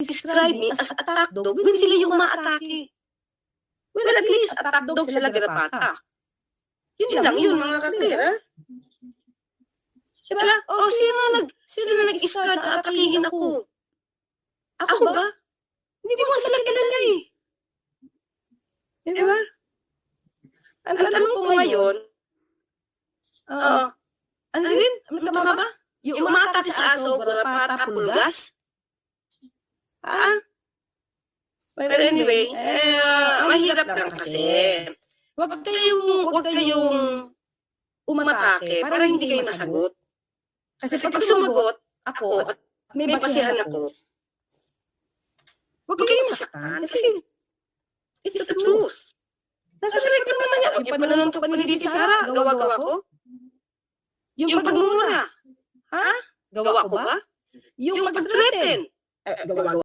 describe me as attack dog when sila yung umaatake. Well, at least attack dog sila garapata. Yun lang yun, mga ka-clear, ha? Diba? O, sino na nag-start na atakihin ako? Ako ba? Hindi mo sila kilala eh. Diba? Ang tanong ko ngayon, ano din? Tama ba? Yung umatake sa aso, garapata, pulgas? Pero anyway, mahirap lang kasi. Huwag kayong umatake para hindi kayo masagot. Kasi pag sumagot ako at may basihan ako, huwag kayong masaktan kasi it's the truth. Nasa record naman yan. Yung pananuntok pa ni Diti Sara, gawa-gawa ko. Yung pagmumura, gawa ko ba? Yung pag-threaten, gawa